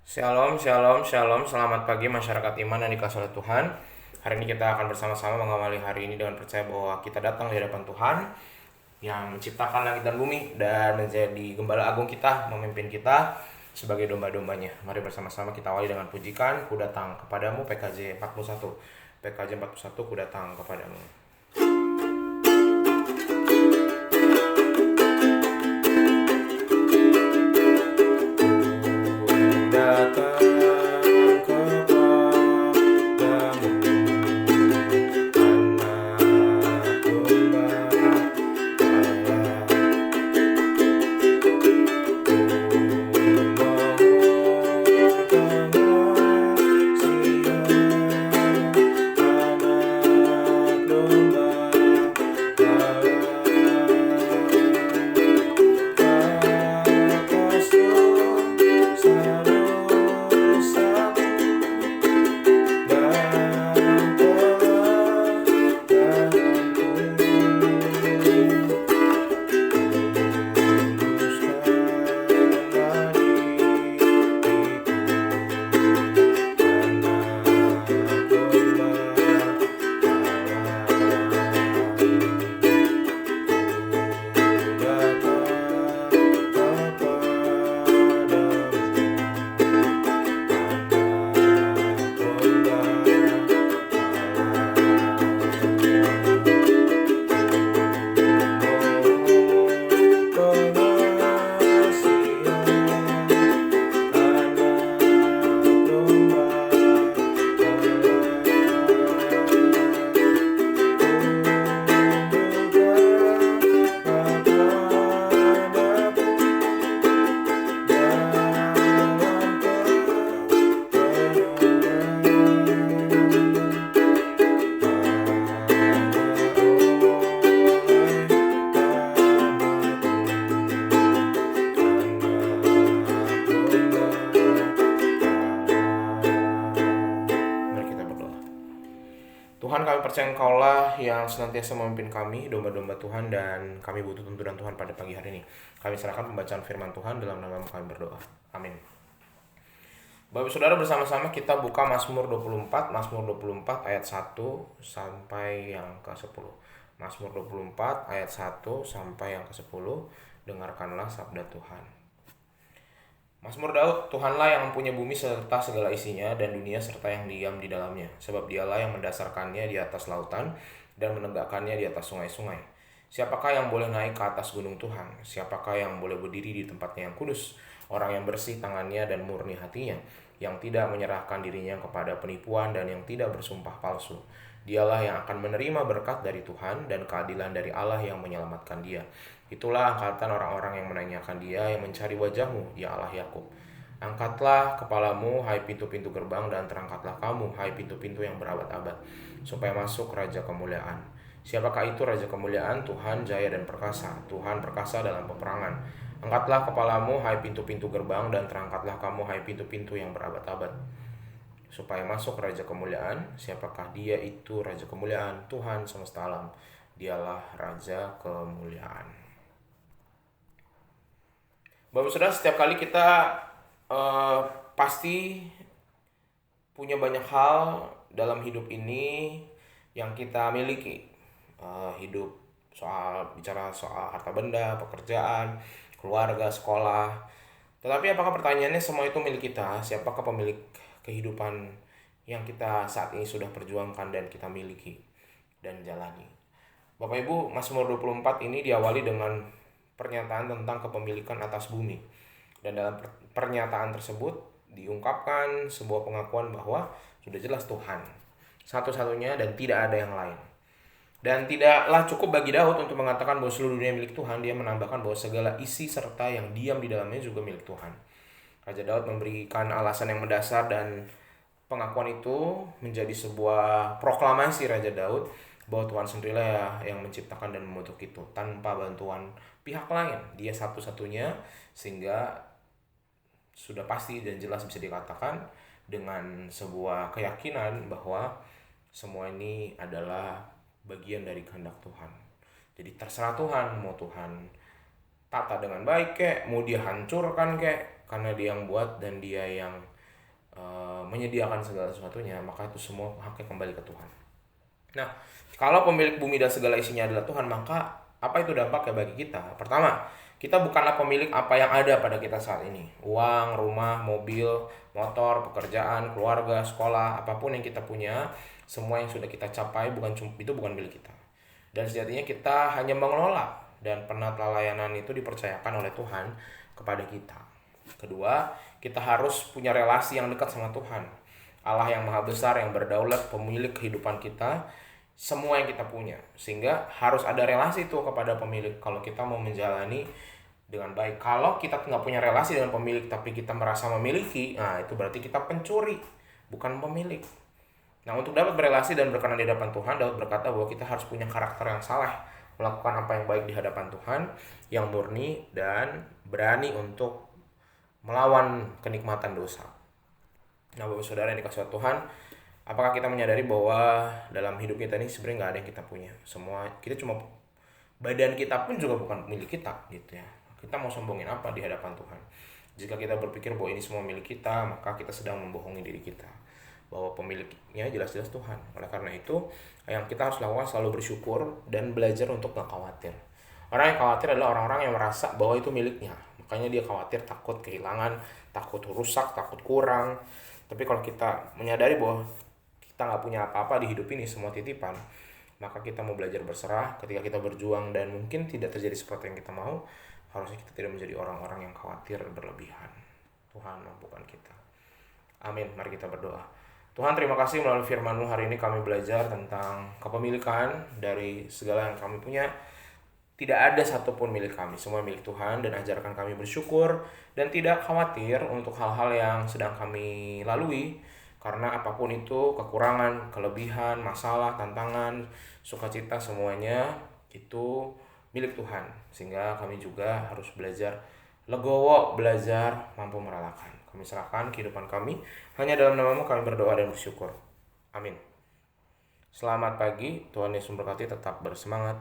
Shalom, shalom, shalom. Selamat pagi masyarakat iman yang dikasihi oleh Tuhan. Hari ini kita akan bersama-sama mengawali hari ini dengan percaya bahwa kita datang di hadapan Tuhan yang menciptakan langit dan bumi dan menjadi gembala agung kita, memimpin kita sebagai domba-dombanya. Mari bersama-sama kita awali dengan pujikan, Ku datang kepadamu, PKJ 41. PKJ 41, Ku datang kepadamu. Tuhan, kami percaya Engkaulah yang senantiasa memimpin kami, domba-domba Tuhan, dan kami butuh tuntunan Tuhan pada pagi hari ini. Kami serahkan pembacaan firman Tuhan dalam nama kami berdoa. Amin. Bapak Saudara, bersama-sama kita buka Mazmur 24 ayat 1 sampai yang ke-10. Mazmur 24 ayat 1 sampai yang ke-10. Dengarkanlah sabda Tuhan. Mazmur Daud, Tuhanlah yang mempunyai bumi serta segala isinya dan dunia serta yang diam di dalamnya. Sebab dialah yang mendasarkannya di atas lautan dan menegakkannya di atas sungai-sungai. Siapakah yang boleh naik ke atas gunung Tuhan? Siapakah yang boleh berdiri di tempatnya yang kudus? Orang yang bersih tangannya dan murni hatinya, yang tidak menyerahkan dirinya kepada penipuan dan yang tidak bersumpah palsu. Dialah yang akan menerima berkat dari Tuhan dan keadilan dari Allah yang menyelamatkan dia. Itulah angkatan orang-orang yang menanyakan dia, yang mencari wajahmu, ya Allah Yakub. Angkatlah kepalamu, hai pintu-pintu gerbang, dan terangkatlah kamu, hai pintu-pintu yang berabad-abad, supaya masuk Raja Kemuliaan. Siapakah itu Raja Kemuliaan? Tuhan jaya dan perkasa, Tuhan perkasa dalam peperangan. Angkatlah kepalamu, hai pintu-pintu gerbang, dan terangkatlah kamu, hai pintu-pintu yang berabad-abad, supaya masuk Raja Kemuliaan. Siapakah dia itu Raja Kemuliaan? Tuhan semesta alam, dialah Raja Kemuliaan. Bapak Saudara, setiap kali kita pasti punya banyak hal dalam hidup ini yang kita miliki. Hidup bicara soal harta benda, pekerjaan, keluarga, sekolah. Tetapi apakah pertanyaannya semua itu milik kita? Siapakah pemilik kehidupan yang kita saat ini sudah perjuangkan dan kita miliki dan jalani? Bapak Ibu, Mazmur 24 ini diawali dengan pernyataan tentang kepemilikan atas bumi. Dan dalam pernyataan tersebut diungkapkan sebuah pengakuan bahwa sudah jelas Tuhan satu-satunya dan tidak ada yang lain. Dan tidaklah cukup bagi Daud untuk mengatakan bahwa seluruh dunia milik Tuhan. Dia menambahkan bahwa segala isi serta yang diam di dalamnya juga milik Tuhan. Raja Daud memberikan alasan yang mendasar dan pengakuan itu menjadi sebuah proklamasi Raja Daud bahwa Tuhan sendirilah yang menciptakan dan membentuk itu tanpa bantuan pihak lain. Dia satu-satunya, sehingga sudah pasti dan jelas bisa dikatakan dengan sebuah keyakinan bahwa semua ini adalah bagian dari kehendak Tuhan. Jadi terserah Tuhan, mau Tuhan tata dengan baik kek, mau dia hancurkan kek, karena dia yang buat dan dia yang menyediakan segala sesuatunya, maka itu semua haknya kembali ke Tuhan. Nah, kalau pemilik bumi dan segala isinya adalah Tuhan, maka apa itu dampaknya bagi kita? Pertama, kita bukanlah pemilik apa yang ada pada kita saat ini. Uang, rumah, mobil, motor, pekerjaan, keluarga, sekolah, apapun yang kita punya, semua yang sudah kita capai itu bukan milik kita. Dan sejatinya kita hanya mengelola, dan penata layanan itu dipercayakan oleh Tuhan kepada kita. Kedua, kita harus punya relasi yang dekat sama Tuhan. Allah yang maha besar, yang berdaulat, pemilik kehidupan kita, semua yang kita punya. Sehingga harus ada relasi itu kepada pemilik kalau kita mau menjalani dengan baik. Kalau kita nggak punya relasi dengan pemilik tapi kita merasa memiliki, nah itu berarti kita pencuri, bukan pemilik. Nah, untuk dapat berelasi dan berkenan di hadapan Tuhan, Daud berkata bahwa kita harus punya karakter yang saleh, melakukan apa yang baik di hadapan Tuhan, yang murni dan berani untuk melawan kenikmatan dosa. Nah, Bapak Saudara yang dikasihi Tuhan, apakah kita menyadari bahwa dalam hidup kita ini sebenarnya nggak ada yang kita punya? Semua kita cuma badan kita pun juga bukan milik kita, gitu ya. Kita mau sombongin apa di hadapan Tuhan? Jika kita berpikir bahwa ini semua milik kita, maka kita sedang membohongi diri kita. Bahwa pemiliknya jelas-jelas Tuhan. Oleh karena itu, yang kita harus lakukan selalu bersyukur dan belajar untuk gak khawatir. Orang yang khawatir adalah orang-orang yang merasa bahwa itu miliknya. Makanya dia khawatir, takut kehilangan, takut rusak, takut kurang. Tapi kalau kita menyadari bahwa kita gak punya apa-apa di hidup ini, semua titipan, maka kita mau belajar berserah ketika kita berjuang dan mungkin tidak terjadi seperti yang kita mau. Harusnya kita tidak menjadi orang-orang yang khawatir berlebihan. Tuhan mampukan kita. Amin. Mari kita berdoa. Tuhan, terima kasih melalui firman-Mu hari ini kami belajar tentang kepemilikan dari segala yang kami punya. Tidak ada satupun milik kami, semua milik Tuhan, dan ajarkan kami bersyukur dan tidak khawatir untuk hal-hal yang sedang kami lalui. Karena apapun itu, kekurangan, kelebihan, masalah, tantangan, sukacita, semuanya itu milik Tuhan. Sehingga kami juga harus belajar legowo, belajar mampu merelakan. Kami serahkan kehidupan kami, hanya dalam nama-Mu kami berdoa dan bersyukur. Amin. Selamat pagi, Tuhan Yesus memberkati, tetap bersemangat.